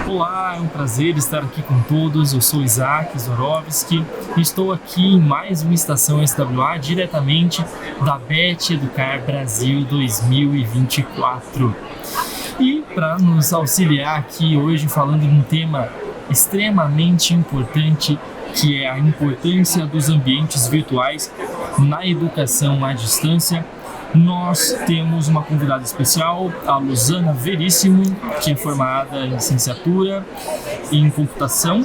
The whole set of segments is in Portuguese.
Olá, é um prazer estar aqui com todos. Eu sou Isaac Zorovski e estou aqui em mais uma estação SWA diretamente da Bet Educar Brasil 2024. E para nos auxiliar aqui hoje falando de um tema extremamente importante, que é a importância dos ambientes virtuais na educação à distância, nós temos uma convidada especial, a Luzana Veríssimo, que é formada em licenciatura em computação,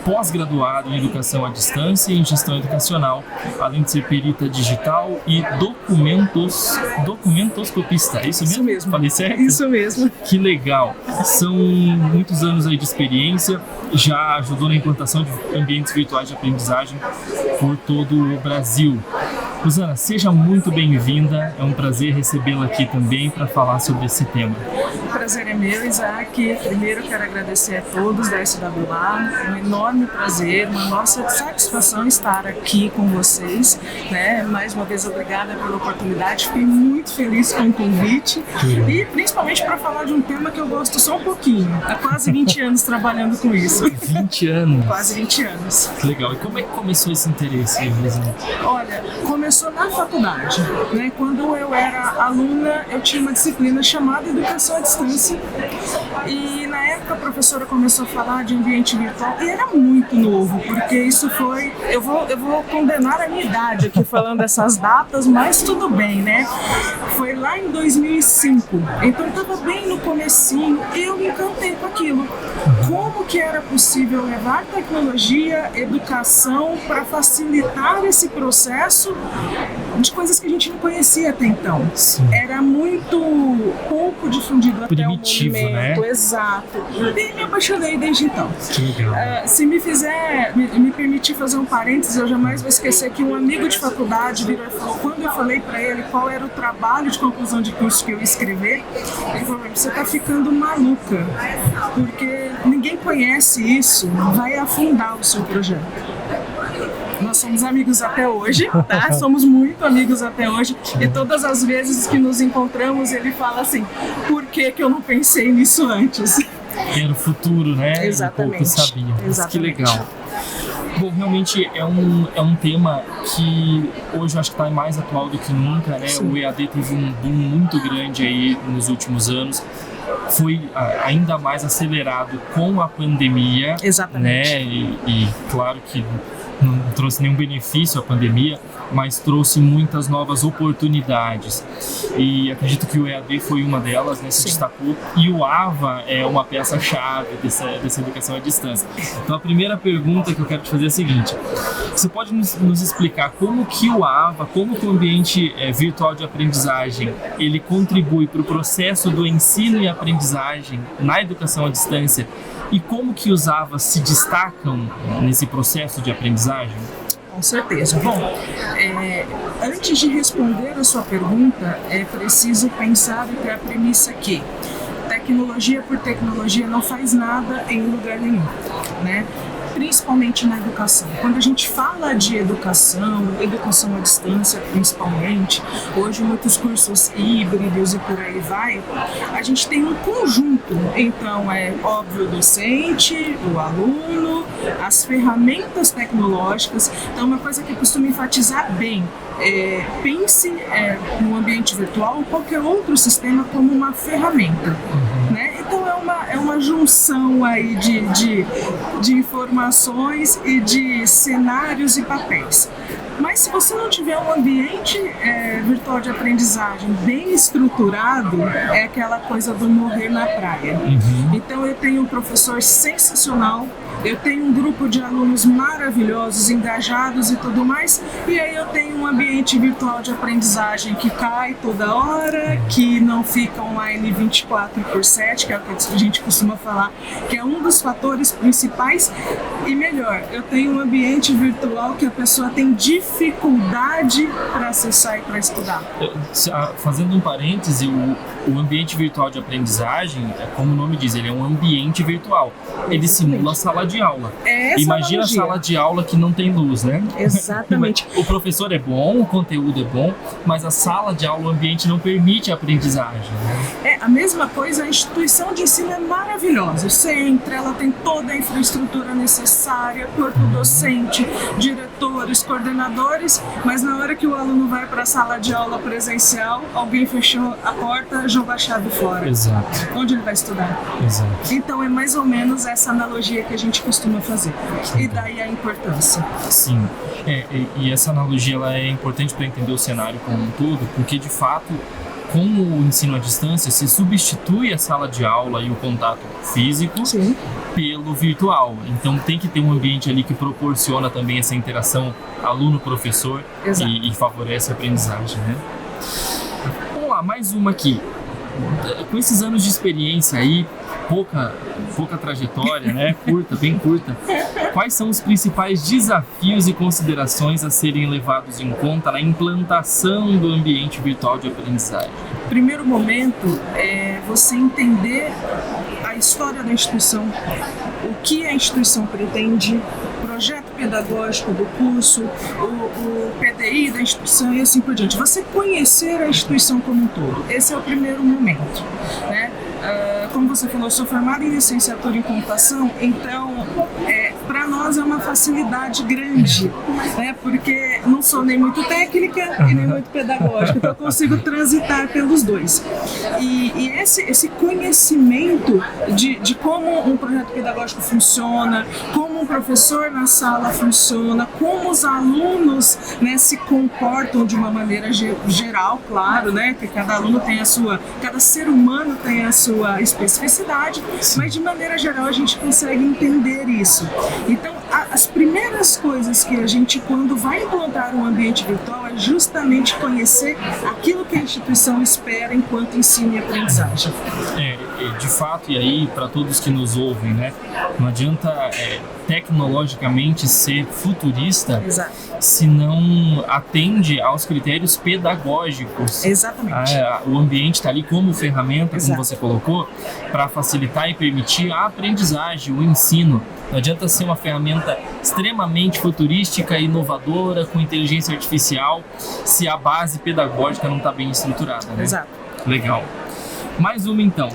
pós-graduada em educação à distância e em gestão educacional, além de ser perita digital e documentoscopista. É isso mesmo? Falei certo? Isso mesmo. Que legal! São muitos anos aí de experiência, já ajudou na implantação de ambientes virtuais de aprendizagem por todo o Brasil. Luzana, seja muito bem-vinda, é um prazer recebê-la aqui também para falar sobre esse tema. O prazer é meu, Isaac. Primeiro quero agradecer a todos da SWA, é um enorme prazer, uma nossa satisfação estar aqui com vocês, né? Mais uma vez, obrigada pela oportunidade, fiquei muito feliz com o convite e principalmente para falar de um tema que eu gosto só um pouquinho, há quase 20 anos trabalhando com isso. 20 anos? Quase 20 anos. Que legal, e como é que começou esse interesse, Luzana? Olha, começou na faculdade, né? Quando eu era aluna, eu tinha uma disciplina chamada Educação à Distância e na época a professora começou a falar de ambiente virtual e era muito novo, porque isso foi, eu vou condenar a minha idade aqui falando essas datas, mas tudo bem, né? Foi lá em 2005, então estava bem no comecinho e eu me encantei com aquilo. Como que era possível levar tecnologia, educação para facilitar esse processo de coisas que a gente não conhecia até então. Sim. Era muito pouco difundido primitivo, até o momento, né? Exato. E me apaixonei desde então. Que legal. Se me permitir fazer um parênteses, eu jamais vou esquecer que um amigo de faculdade virou e falou, quando eu falei para ele qual era o trabalho de conclusão de curso que eu ia escrever, ele falou, você tá ficando maluca, porque ninguém conhece isso, vai afundar o seu projeto. Nós somos amigos até hoje, tá? Somos muito amigos até hoje e todas as vezes que nos encontramos ele fala assim, por que eu não pensei nisso antes? Era o futuro, né? Exatamente. Pouco sabia. Exatamente. Que legal. Bom, realmente é um tema que hoje eu acho que está mais atual do que nunca, né? Sim. O EAD teve um boom muito grande aí nos últimos anos. Foi ainda mais acelerado com a pandemia. Exatamente. Né? E claro que não trouxe nenhum benefício a pandemia, mas trouxe muitas novas oportunidades. E acredito que o EAD foi uma delas, né? Se destacou. E o AVA é uma peça-chave dessa educação à distância. Então a primeira pergunta que eu quero te fazer é a seguinte: você pode nos explicar como que o AVA, como que o ambiente virtual de aprendizagem, ele contribui para o processo do ensino e aprendizagem na educação à distância e como que os AVAs se destacam nesse processo de aprendizagem? Com certeza. Bom, antes de responder a sua pergunta, é preciso pensar e ter a premissa que tecnologia por tecnologia não faz nada em lugar nenhum, né? Principalmente na educação. Quando a gente fala de educação à distância principalmente, hoje muitos cursos híbridos e por aí vai, a gente tem um conjunto. Então é óbvio o docente, o aluno, as ferramentas tecnológicas. Então uma coisa que eu costumo enfatizar bem, pense no ambiente virtual ou qualquer outro sistema como uma ferramenta, né? Então é uma junção aí de informações e de cenários e papéis. Mas se você não tiver um ambiente virtual de aprendizagem bem estruturado, é aquela coisa do morrer na praia. Então eu tenho um professor sensacional, eu tenho um grupo de alunos maravilhosos, engajados e tudo mais, e aí eu tenho um ambiente virtual de aprendizagem que cai toda hora, que não fica online 24/7, que é o que a gente costuma falar, que é um dos fatores principais, e melhor, eu tenho um ambiente virtual que a pessoa tem dificuldade para acessar e para estudar. Fazendo um parêntese, o ambiente virtual de aprendizagem, como o nome diz, ele é um ambiente virtual. Ele simula a sala de aula. Imagina a sala de aula que não tem luz, né? Exatamente. O professor é bom, o conteúdo é bom, mas a sala de aula, o ambiente não permite a aprendizagem. aprendizagem, né? A mesma coisa, a instituição de ensino é maravilhosa. Você entra, ela tem toda a infraestrutura necessária, corpo docente, diretores, coordenadores, mas na hora que o aluno vai para a sala de aula presencial, alguém fechou a porta, jogou a chave fora. Exato. Onde ele vai estudar? Exato. Então é mais ou menos essa analogia que a gente costuma fazer. E daí a importância. Sim. E essa analogia ela é importante para entender o cenário como um todo, porque de fato, com o ensino à distância, se substitui a sala de aula e o contato físico Sim. pelo virtual. Então tem que ter um ambiente ali que proporciona também essa interação aluno-professor e favorece a aprendizagem, né? Vamos lá, mais uma aqui. Com esses anos de experiência aí, pouca trajetória, né? Curta, bem curta. Quais são os principais desafios e considerações a serem levados em conta na implantação do ambiente virtual de aprendizagem? Primeiro momento é você entender a história da instituição, o que a instituição pretende, o projeto pedagógico do curso, o PDI da instituição e assim por diante. Você conhecer a instituição como um todo. Esse é o primeiro momento, né? Como você falou, eu sou formada em licenciatura em computação, então para nós é uma facilidade grande, né? Porque não sou nem muito técnica e nem muito pedagógica, então eu consigo transitar pelos dois. E esse conhecimento de como um projeto pedagógico funciona, como um professor na sala funciona, como os alunos, né, se comportam de uma maneira geral, claro, né? Que cada aluno tem cada ser humano tem a sua especificidade, mas de maneira geral a gente consegue entender isso. Então, as primeiras coisas que a gente, quando vai implantar um ambiente virtual, é justamente conhecer aquilo que a instituição espera enquanto ensino e aprendizagem. De fato, e aí para todos que nos ouvem, né? Não adianta tecnologicamente ser futurista. Exato. Se não atende aos critérios pedagógicos. Exatamente. O ambiente está ali como ferramenta, Exato. como você colocou, para facilitar e permitir a aprendizagem, o ensino. Não adianta ser uma ferramenta extremamente futurística, inovadora, com inteligência artificial, se a base pedagógica não está bem estruturada, né? Exato. Legal. Mais uma então.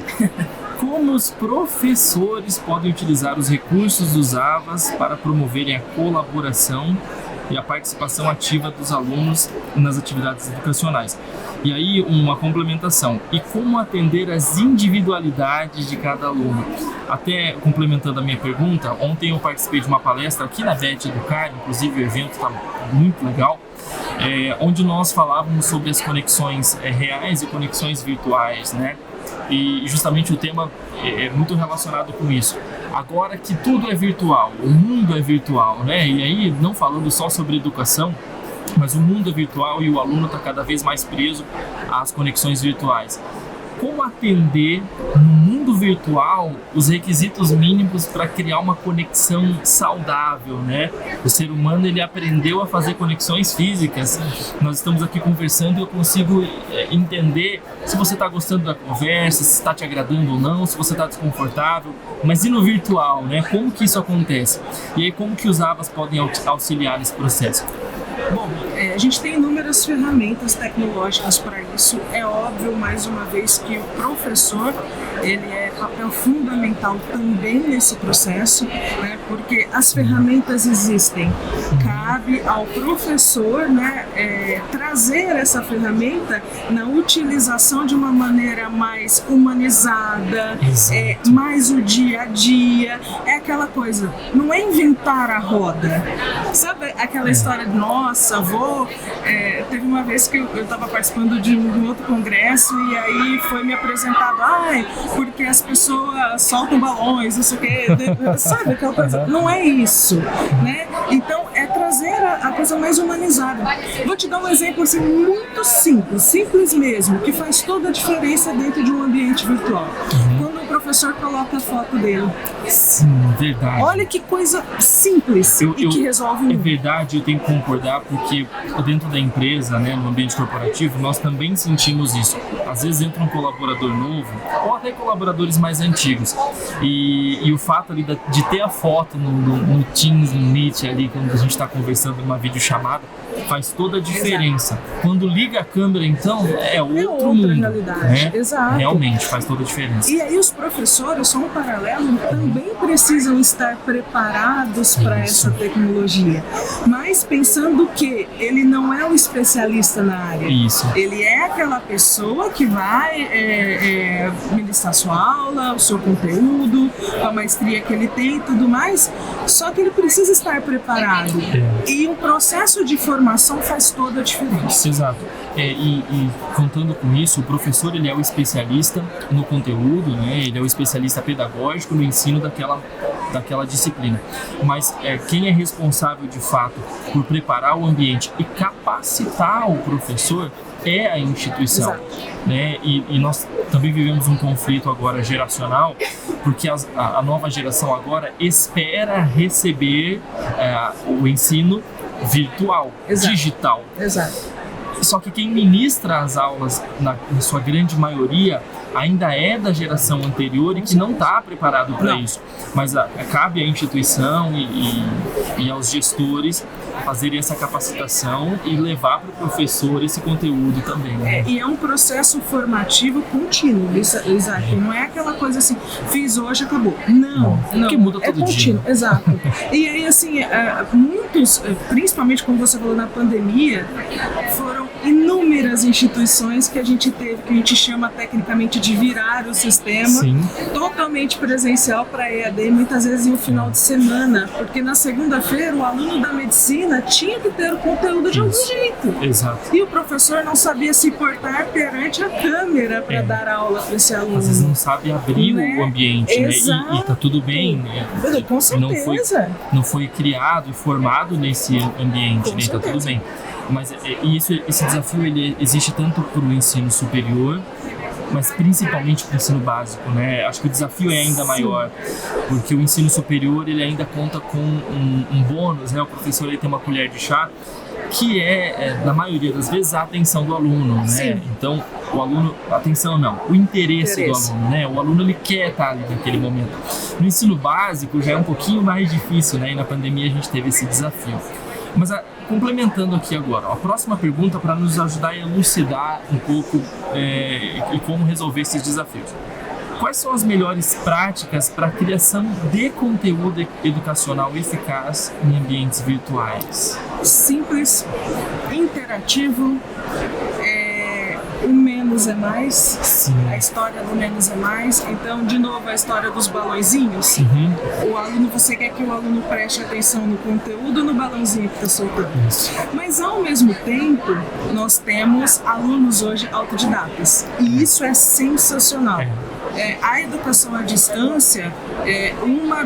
Como os professores podem utilizar os recursos dos AVAs para promoverem a colaboração e a participação ativa dos alunos nas atividades educacionais? E aí, uma complementação. E como atender às individualidades de cada aluno? Até complementando a minha pergunta, ontem eu participei de uma palestra aqui na BET Educar, inclusive o evento está muito legal, onde nós falávamos sobre as conexões reais e conexões virtuais, né? E justamente o tema é muito relacionado com isso. Agora que tudo é virtual, o mundo é virtual, né? E aí, não falando só sobre educação, mas o mundo é virtual e o aluno está cada vez mais preso às conexões virtuais. Como atender no mundo virtual os requisitos mínimos para criar uma conexão saudável, né? O ser humano, ele aprendeu a fazer conexões físicas. Nós estamos aqui conversando e eu consigo entender se você está gostando da conversa, se está te agradando ou não, se você está desconfortável. Mas e no virtual, né? Como que isso acontece? E aí, como que os AVAs podem auxiliar nesse processo? Bom, a gente tem inúmeras ferramentas tecnológicas para isso. É óbvio, mais uma vez, que o professor, ele é papel fundamental também nesse processo, né? Porque as ferramentas existem. Cabe ao professor, né, trazer essa ferramenta na utilização de uma maneira mais humanizada, mais o dia a dia. É aquela coisa, não é inventar a roda. Sabe aquela história de teve uma vez que eu estava participando de um outro congresso e aí foi me apresentado, porque as pessoas soltam balões, não sei o quê, sabe aquela coisa? Não é isso, né? Então é trazer a coisa mais humanizada. Vou te dar um exemplo assim, muito simples mesmo, que faz toda a diferença dentro de um ambiente virtual. Quando o professor coloca a foto dele. Sim, verdade. Olha que coisa simples e que resolve muito. É verdade, eu tenho que concordar, porque dentro da empresa, né, no ambiente corporativo, nós também sentimos isso. Às vezes entra um colaborador novo, ou até colaboradores mais antigos, e o fato ali de ter a foto no Teams, no Meet ali, quando a gente está conversando numa videochamada, faz toda a diferença. Quando liga a câmera, então, é outro mundo. Realidade. Né? Exato. Realmente faz toda a diferença. E aí os professores, só um paralelo, também precisam estar preparados para essa tecnologia. Mas pensando que ele não é o especialista na área. Isso. Ele é aquela pessoa que vai ministrar sua aula, o seu conteúdo, a maestria que ele tem e tudo mais, só que ele precisa estar preparado. E o processo de formação faz toda a diferença. Exato. E contando com isso, o professor ele é o especialista no conteúdo, né? Ele é o especialista pedagógico no ensino daquela disciplina. Mas quem é responsável de fato por preparar o ambiente e capacitar o professor é a instituição. Né? E nós também vivemos um conflito agora geracional, porque a nova geração agora espera receber o ensino virtual, digital. Exato. Só que quem ministra as aulas, na sua grande maioria, ainda é da geração anterior e que não está preparado para isso. Mas cabe à instituição e aos gestores fazerem essa capacitação e levar para o professor esse conteúdo também. Né? E é um processo formativo contínuo, Isaac. Não é aquela coisa assim, fiz hoje, acabou. Não. Porque muda todo contínuo, dia. Exato. E aí, assim, muitos, principalmente como você falou na pandemia, foram inúmeras instituições que a gente teve, que a gente chama tecnicamente de virar o sistema totalmente presencial para EAD, muitas vezes no final de semana, porque na segunda-feira o aluno da medicina tinha que ter o conteúdo de algum jeito. Exato. E o professor não sabia se portar perante a câmera para dar aula para esse aluno. Às vezes não sabe abrir o ambiente, né? E tá tudo bem, né? Com certeza. Não foi criado e formado nesse ambiente, né? Tá tudo bem. Mas esse desafio ele existe tanto para o ensino superior, mas principalmente para o ensino básico, né? Acho que o desafio é ainda maior, porque o ensino superior ele ainda conta com um bônus, né? O professor ele tem uma colher de chá, que na maioria das vezes, a atenção do aluno, né? Então, o aluno, atenção não, o interesse do aluno, né? O aluno ele quer estar ali naquele momento. No ensino básico já é um pouquinho mais difícil, né? E na pandemia a gente teve esse desafio. Mas complementando aqui agora, a próxima pergunta para nos ajudar a elucidar um pouco e como resolver esses desafios. Quais são as melhores práticas para a criação de conteúdo educacional eficaz em ambientes virtuais? Simples, interativo, o menos é mais. Sim. A história do menos é mais. Então, de novo, a história dos balõezinhos. O aluno, você quer que o aluno preste atenção no conteúdo ou no balãozinho que está soltando? Isso. Mas, ao mesmo tempo, nós temos alunos hoje autodidatas. E isso é sensacional. A educação à distância é uma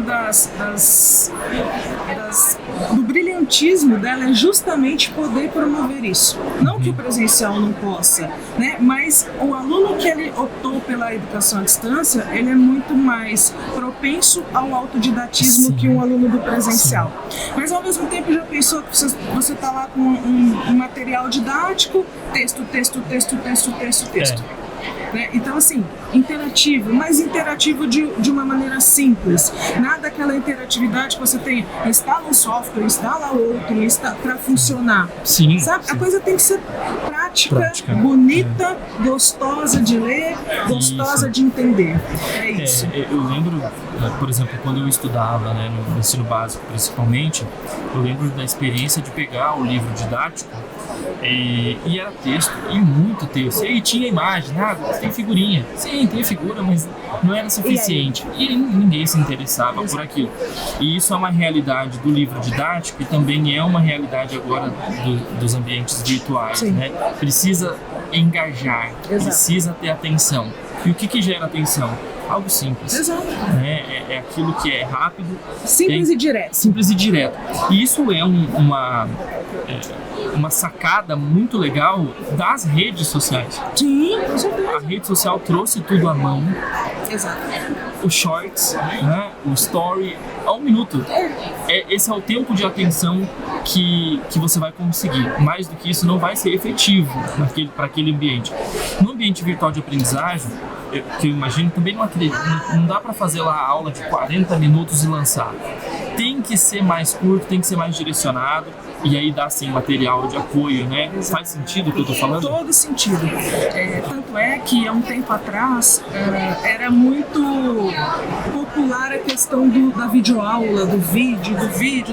do brilhantismo dela é justamente poder promover isso. Não que o presencial não possa, né? Mas o aluno que ele optou pela educação à distância, ele é muito mais propenso ao autodidatismo que um aluno do presencial. Mas ao mesmo tempo já pensou que você está lá com um material didático, texto. Né? Então, assim, interativo, mas interativo de uma maneira simples. Nada aquela interatividade que você tem, instala um software, instala outro, para funcionar. Sim. Sabe? A coisa tem que ser prática. Bonita, gostosa de ler, gostosa de entender. É isso. Eu lembro, por exemplo, quando eu estudava, né, no ensino básico principalmente, eu lembro da experiência de pegar o livro didático e era texto, e muito texto. E tinha imagem, tem figurinha. Sim, tem figura, mas não era suficiente. E ninguém se interessava por aquilo. E isso é uma realidade do livro didático e também é uma realidade agora dos ambientes virtuais. Né? Precisa engajar, precisa ter atenção. E o que gera atenção? Algo simples. Exato. Né? É aquilo que é rápido. Simples e direto. Simples e direto. E isso é uma sacada muito legal das redes sociais. Sim, com certeza. A rede social trouxe tudo à mão. Exato. O Shorts, né? O Story, a 1 minuto. Esse é o tempo de atenção que você vai conseguir. Mais do que isso, não vai ser efetivo para aquele ambiente. No ambiente virtual de aprendizagem, que eu imagino, também não dá para fazer lá a aula de 40 minutos e lançar. tem que ser mais curto, tem que ser mais direcionado, e aí dá sim material de apoio, né? Exato. Faz sentido o que eu tô falando? Todo sentido. Tanto é que há um tempo atrás era muito popular a questão da videoaula, do vídeo,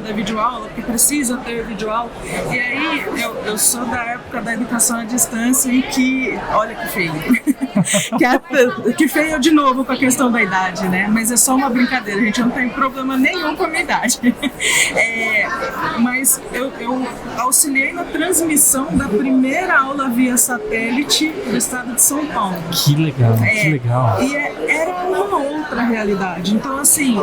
da videoaula, porque precisa ter videoaula. E aí eu sou da época da educação à distância e que, olha que feio, que feio de novo com a questão da idade, né? Mas é só uma brincadeira, gente, eu não tenho problema nenhum com a minha idade. Mas eu auxiliei na transmissão da primeira aula via satélite do estado de São Paulo. Que legal, que legal. E era uma outra realidade. Então, assim,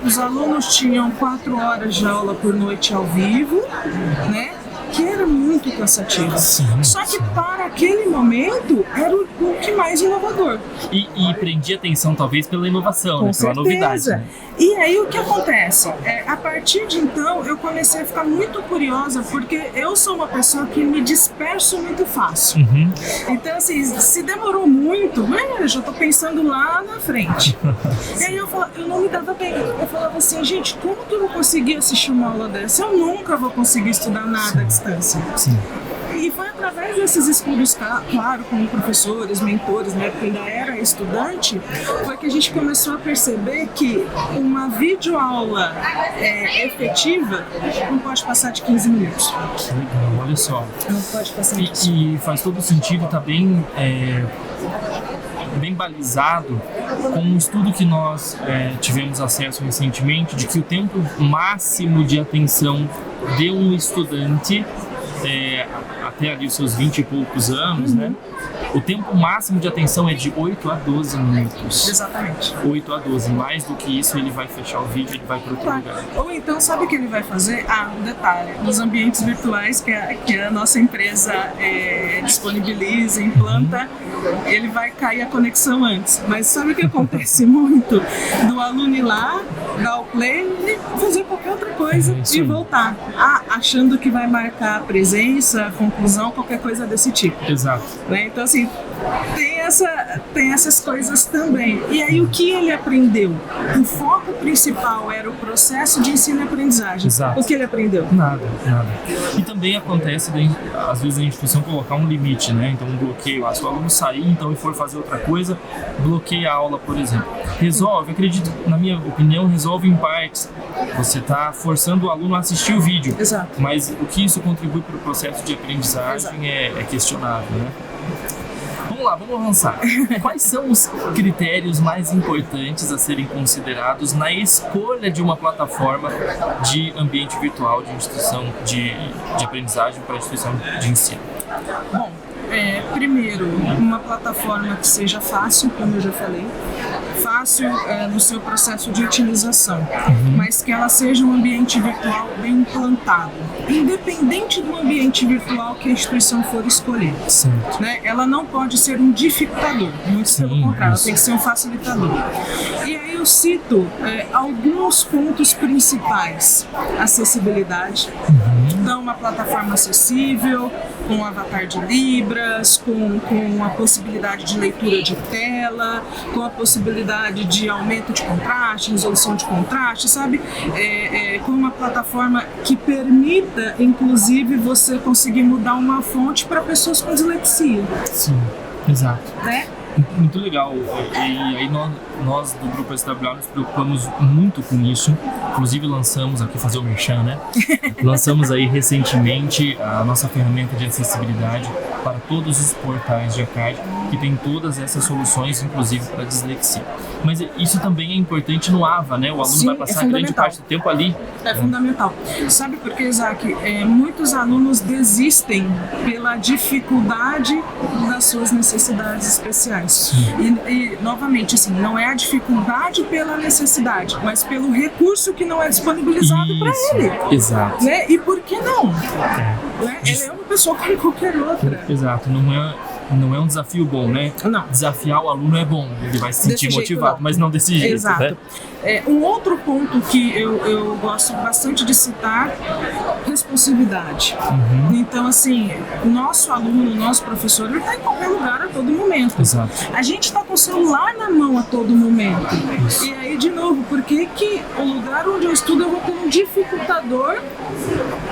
os alunos tinham 4 horas de aula por noite ao vivo, né? Que era muito cansativo. Sim, só que para aquele momento era o que mais inovador. E prendia atenção talvez pela inovação, Com né? Pela certeza. novidade. Né? E aí o que acontece? A partir de então eu comecei a ficar muito curiosa, porque eu sou uma pessoa que me disperso muito fácil. Uhum. Então, assim, se demorou muito, eu já tô pensando lá na frente. E aí eu não me dava bem. Eu falava assim, gente, como que eu vou conseguir assistir uma aula dessa? Eu nunca vou conseguir estudar nada à distância. Sim. E foi através desses estudos, claro, com professores, mentores, né, porque ainda era estudante, foi que a gente começou a perceber que uma videoaula efetiva não pode passar de 15 minutos. Que legal, olha só. Não pode passar disso. E faz todo sentido, tá bem balizado com um estudo que nós tivemos acesso recentemente, de que o tempo máximo de atenção de um estudante até ali os seus 20 e poucos anos, né? O tempo máximo de atenção é de 8 a 12 minutos. Exatamente. 8 a 12. Mais do que isso, ele vai fechar o vídeo e ele vai para outro lugar. Ou então, sabe o que ele vai fazer? Um detalhe. Nos ambientes virtuais que a nossa empresa disponibiliza, implanta, ele vai cair a conexão antes. Mas sabe o que acontece muito? Do aluno ir lá, dar o play e fazer qualquer outra coisa e voltar. Achando que vai marcar a presença, a conclusão, qualquer coisa desse tipo. Exato. Né? Então, assim, tem essas coisas também. E aí, o que ele aprendeu? O foco principal era o processo de ensino e aprendizagem. Exato. O que ele aprendeu? Nada. E também acontece, às vezes, a instituição colocar um limite, né? Então, um bloqueio. Se o aluno sair, então, e for fazer outra coisa, bloqueia a aula, por exemplo. Resolve, acredito, na minha opinião, resolve em partes. Você está forçando o aluno a assistir o vídeo. Exato. Mas o que isso contribui para o processo de aprendizagem é questionável, né? Vamos lá, vamos avançar. Quais são os critérios mais importantes a serem considerados na escolha de uma plataforma de ambiente virtual de instituição de aprendizagem para a instituição de ensino? Bom, primeiro, uma plataforma que seja fácil, como eu já falei, fácil no seu processo de utilização, mas que ela seja um ambiente virtual bem implantado, independente do ambiente virtual que a instituição for escolher. Certo. Né? Ela não pode ser um dificultador, muito pelo contrário, ela tem que ser um facilitador. E aí eu cito alguns pontos principais: acessibilidade. Então, uma plataforma acessível, com um avatar de Libras, com a possibilidade de leitura de tela, com a possibilidade de aumento de contraste, resolução de contraste, sabe? Com uma plataforma que permita, inclusive, você conseguir mudar uma fonte para pessoas com dislexia. Sim, exato. Né? Muito legal. E aí nós do Grupo SWA nos preocupamos muito com isso. Inclusive lançamos aqui, fazer o merchan, né? Lançamos aí recentemente a nossa ferramenta de acessibilidade para todos os portais de ECAD, que tem todas essas soluções, inclusive para dislexia. Mas isso também é importante no AVA, né? O aluno Sim, vai passar grande parte do tempo ali. É fundamental. Sabe por quê, Isaac? Muitos alunos desistem pela dificuldade das suas necessidades especiais. E novamente, assim, não é a dificuldade pela necessidade, mas pelo recurso que não é disponibilizado para ele. Exato. Né? E por que não? Né? Ele é uma pessoa como qualquer outra. Exato. Não é não é um desafio bom, né? Não. Desafiar o aluno é bom, ele vai se sentir motivado, mas não desse jeito. Exato. Né? Um outro ponto que eu gosto bastante de citar, responsividade. Então, assim, nosso aluno, nosso professor, ele está em qualquer lugar a todo momento. Exato. A gente está com o celular na mão a todo momento. Isso. E aí, de novo, por que o lugar onde eu estudo eu vou ter um dificultador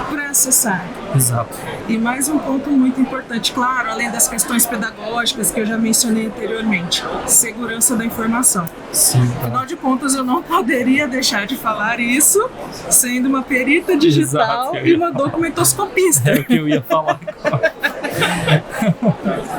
para acessar? Exato. E mais um ponto muito importante, claro, além das questões pedagógicas que eu já mencionei anteriormente, segurança da informação. Sim. Afinal de contas, eu não poderia deixar de falar isso sendo uma perita digital e uma documentoscopista. É o que eu ia falar agora.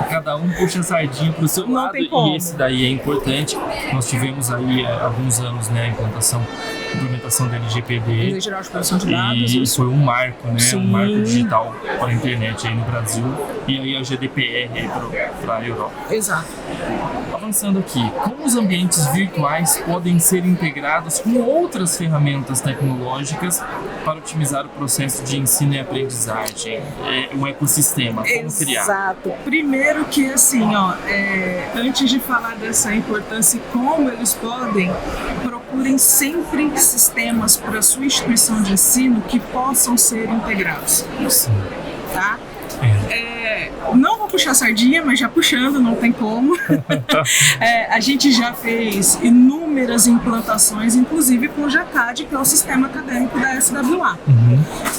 Cada um puxa a sardinha para o seu lado e esse daí é importante. Nós tivemos aí há alguns anos, né, a implementação da LGPD. Lei Geral de Proteção de Dados. E isso foi um marco, né? Sim. Um marco digital para a internet aí no Brasil. E aí a GDPR para a Europa. Exato. Avançando aqui, como os ambientes virtuais podem ser integrados com outras ferramentas tecnológicas para otimizar o processo de ensino e aprendizagem? Um ecossistema, como criar? Exato. Primeiro que assim, antes de falar dessa importância e como eles podem, procurem sempre sistemas para a sua instituição de ensino que possam ser integrados. Sim. Tá? Não vou puxar sardinha, mas já puxando, não tem como. A gente já fez inúmeras implantações, inclusive com o JACAD, que é o sistema acadêmico da SWA.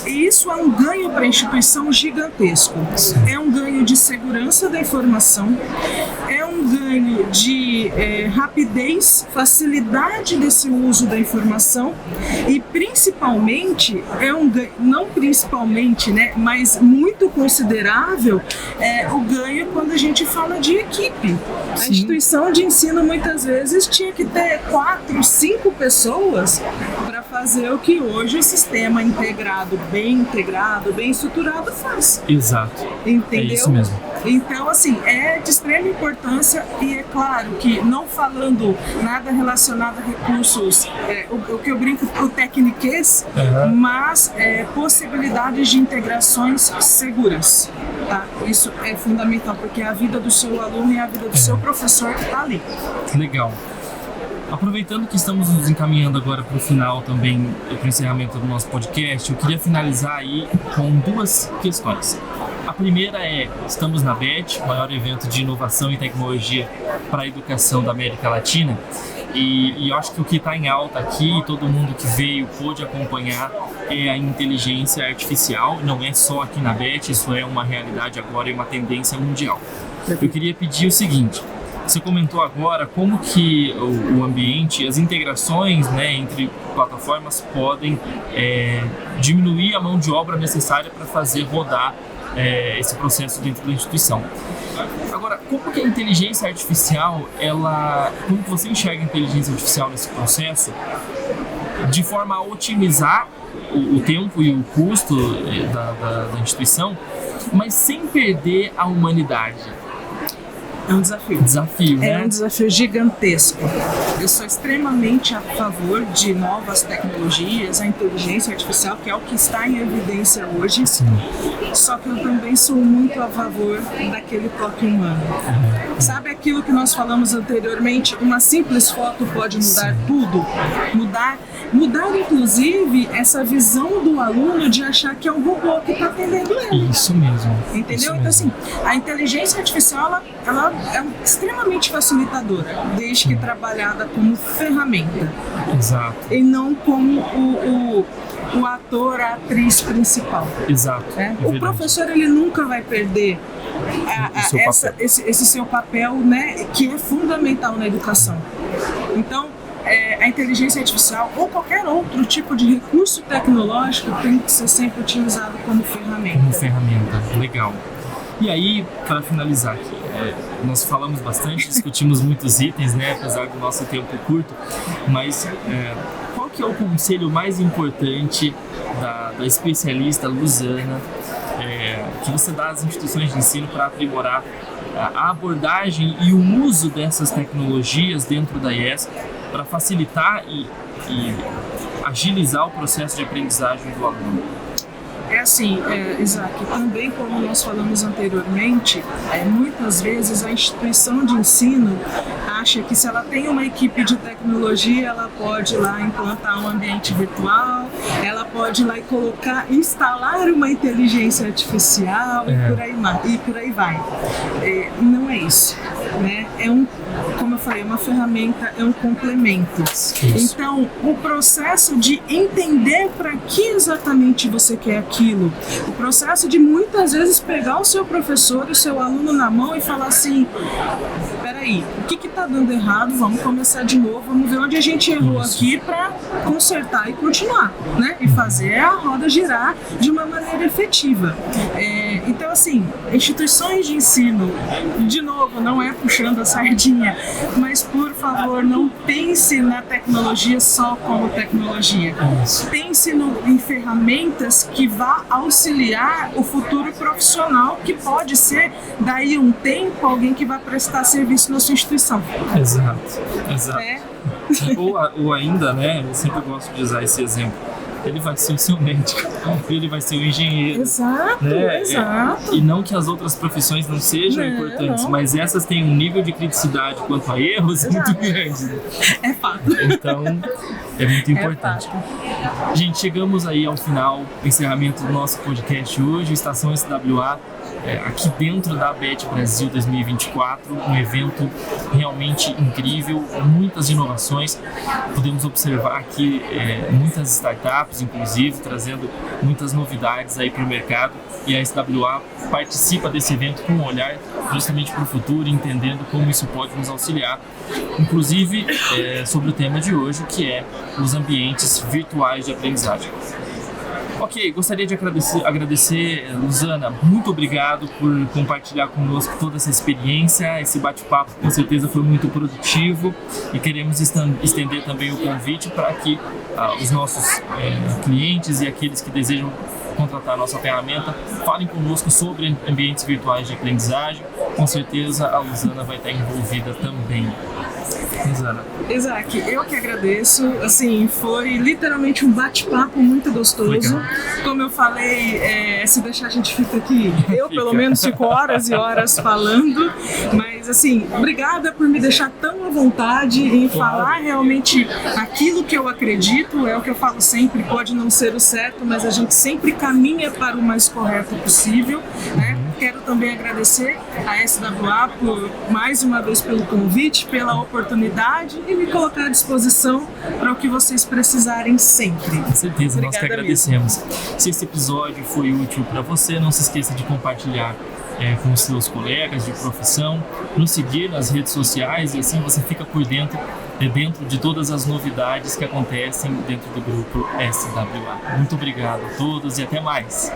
E isso é um ganho para a instituição gigantesco. É um ganho de segurança da informação, é um ganho de rapidez, facilidade desse uso da informação e principalmente, não principalmente, né, mas muito considerável, o ganho quando a gente fala de equipe. A instituição de ensino muitas vezes tinha que ter 4, 5 pessoas para fazer o que hoje o sistema integrado, bem estruturado faz. Exato. Entendeu? É isso mesmo. Então, assim, é de extrema importância e é claro que não falando nada relacionado a recursos, o que eu brinco, o tecniquez, mas possibilidades de integrações seguras. Tá? Isso é fundamental, porque é a vida do seu aluno e a vida do seu professor que está ali. Legal. Aproveitando que estamos nos encaminhando agora para o final também, para o encerramento do nosso podcast, eu queria finalizar aí com 2 questões. A primeira estamos na BET, o maior evento de inovação e tecnologia para a educação da América Latina, e eu acho que o que está em alta aqui, todo mundo que veio pôde acompanhar, é a inteligência artificial. Não é só aqui na BET, isso é uma realidade agora e uma tendência mundial. Eu queria pedir o seguinte: você comentou agora como que o ambiente, as integrações, né, entre plataformas podem diminuir a mão de obra necessária para fazer rodar esse processo dentro da instituição. Agora, como que a inteligência artificial, como que você enxerga a inteligência artificial nesse processo de forma a otimizar o tempo e o custo da instituição, mas sem perder a humanidade? É um desafio. Né? É um desafio gigantesco. Eu sou extremamente a favor de novas tecnologias, a inteligência artificial, que é o que está em evidência hoje. Sim. Só que eu também sou muito a favor daquele toque humano. Sabe aquilo que nós falamos anteriormente? Uma simples foto pode mudar tudo? Mudar, inclusive, essa visão do aluno de achar que é um robô que está atendendo ele. Isso mesmo. Entendeu? Isso então, mesmo. assim, a inteligência artificial, ela é extremamente facilitadora, desde que trabalhada como ferramenta. Exato. E não como o ator, a atriz principal. Exato. O professor, ele nunca vai perder esse seu papel, né, que é fundamental na educação. Então, a inteligência artificial ou qualquer outro tipo de recurso tecnológico tem que ser sempre utilizado como ferramenta. Como ferramenta, legal. E aí, para finalizar aqui, nós falamos bastante, discutimos muitos itens, né, apesar do nosso tempo curto, mas qual que é o conselho mais importante da especialista Luzana que você dá às instituições de ensino para aprimorar a abordagem e o uso dessas tecnologias dentro da IES para facilitar e agilizar o processo de aprendizagem do aluno? É assim, Isaac, também como nós falamos anteriormente, muitas vezes a instituição de ensino acha que se ela tem uma equipe de tecnologia, ela pode ir lá implantar um ambiente virtual, ela pode ir lá e instalar uma inteligência artificial e por aí vai. Não é isso, né? Como eu falei, uma ferramenta, é um complemento. Isso. Então, o processo de entender para que exatamente você quer aquilo, o processo de muitas vezes pegar o seu professor e o seu aluno na mão e falar assim, peraí, o que está dando errado? Vamos começar de novo, vamos ver onde a gente errou aqui para consertar e continuar, né? E fazer a roda girar de uma maneira efetiva. Então, assim, instituições de ensino, de novo, não é puxando a sardinha, mas por favor, não pense na tecnologia só como tecnologia. Pense em ferramentas que vá auxiliar o futuro profissional, que pode ser, daí um tempo, alguém que vai prestar serviço na sua instituição. Exato. Ou ainda, né, eu sempre gosto de usar esse exemplo, ele vai ser o seu médico, ele vai ser o engenheiro. Exato, né? exato. E não que as outras profissões não sejam importantes, mas essas têm um nível de criticidade quanto a erros muito grande. É fato. Então, é muito importante. Gente, chegamos aí ao final, encerramento do nosso podcast hoje, Estação SWA. Aqui dentro da ABET Brasil 2024, um evento realmente incrível, muitas inovações. Podemos observar aqui muitas startups, inclusive, trazendo muitas novidades aí para o mercado, e a SWA participa desse evento com um olhar justamente para o futuro, entendendo como isso pode nos auxiliar, inclusive sobre o tema de hoje, que é os ambientes virtuais de aprendizagem. Ok, gostaria de agradecer, Luzana, muito obrigado por compartilhar conosco toda essa experiência, esse bate-papo com certeza foi muito produtivo, e queremos estender também o convite para que os nossos clientes e aqueles que desejam contratar a nossa ferramenta falem conosco sobre ambientes virtuais de aprendizagem. Com certeza a Luzana vai estar envolvida também. Luzana. Isaac, eu que agradeço, assim, foi literalmente um bate-papo muito gostoso. Legal. Como eu falei, se deixar a gente fica aqui, eu pelo menos fico horas e horas falando, mas assim, obrigada por me deixar tão à vontade em falar realmente aquilo que eu acredito, é o que eu falo sempre, pode não ser o certo, mas a gente sempre caminha para o mais correto possível, né? Quero também agradecer a SWA por mais uma vez pelo convite, pela oportunidade e me colocar à disposição para o que vocês precisarem sempre. Com certeza, Obrigada, nós que agradecemos. Se esse episódio foi útil para você, não se esqueça de compartilhar com os seus colegas de profissão, nos seguir nas redes sociais, e assim você fica por dentro de todas as novidades que acontecem dentro do grupo SWA. Muito obrigado a todos e até mais!